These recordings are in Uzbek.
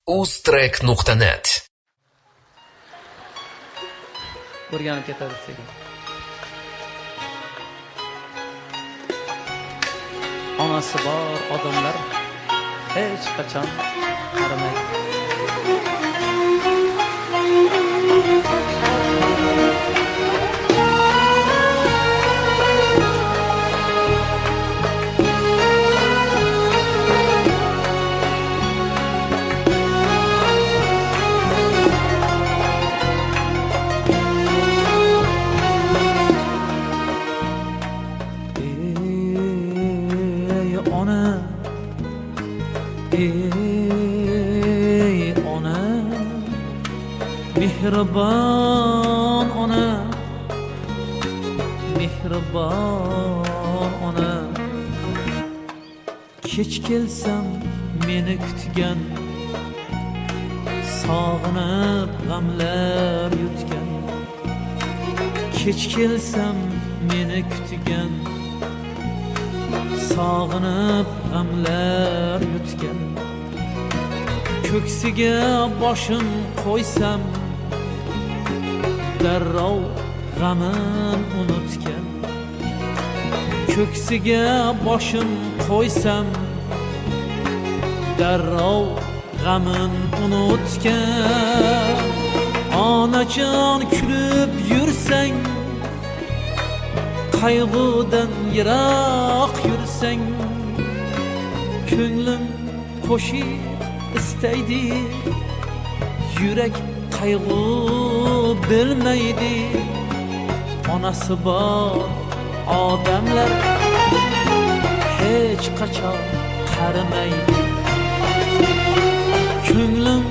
uztrek.net o'rganib ketadi sekin. Onasi bor odamlar hech qachon qarimaydi. Ey ona, mehribon ona, mehribon ona. Kech kelsam meni kutgan, sog'inib g'amlar yutgan. Kech kelsam meni kutgan, sog'inib g'amlar yutgan. Ko'ksiga boshim qo'ysam, darrov g'amin unutgan. Ko'ksiga boshim qo'ysam, darrov g'amin unutgan. Onajon kulib yursang, qayg'udan yiroq yursang, ko'nglim qo'shiq istaydi, yurak qayg'u bilmaydi. Onasi bor odamlar hech qachon qarimaydi. Ko'nglim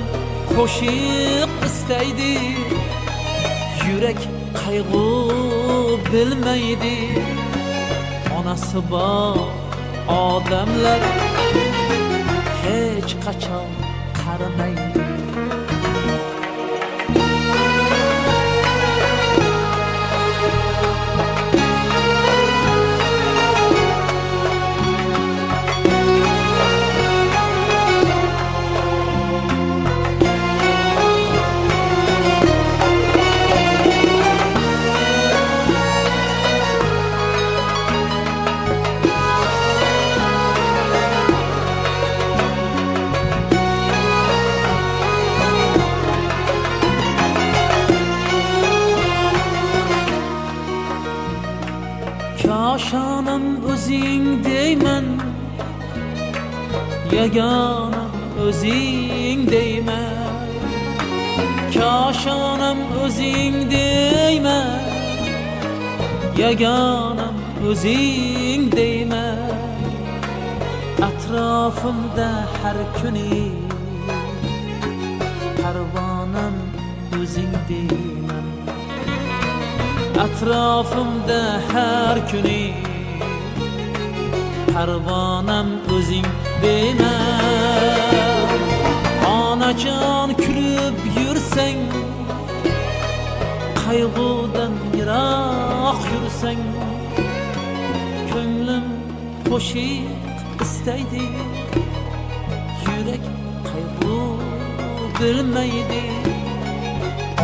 qo'shiq istaydi, yurak qayg'u bilmaydi. Onasi bor odamlar hech qachon qarimaydi. Koshanam o'zing deyman, yagonam o'zing deyman. Koshanam o'zing deyman, yagonam o'zing deyman. Atrofimda har kuni parvonam o'zing deyman. Atrofimda har kuni parvonam o'zing deyman. Onajon kulib yursang, qayg'udan yiroq yursang, ko'nglim qo'shiq istaydi, yurak qayg'u bilmaydi.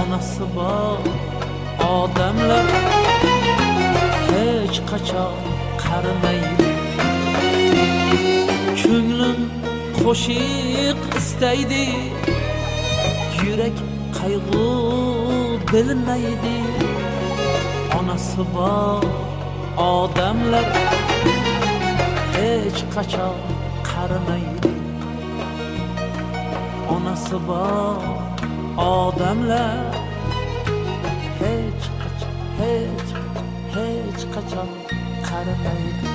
Onasi bor odamlar hech qachon qarimaydi. Ko'nglim qo'shiq istaydi, yurak qayg'u bilmaydi. Onasi bor odamlar hech qachon qarimaydi. Onasi bor odamlar hech qachon qarimaydi.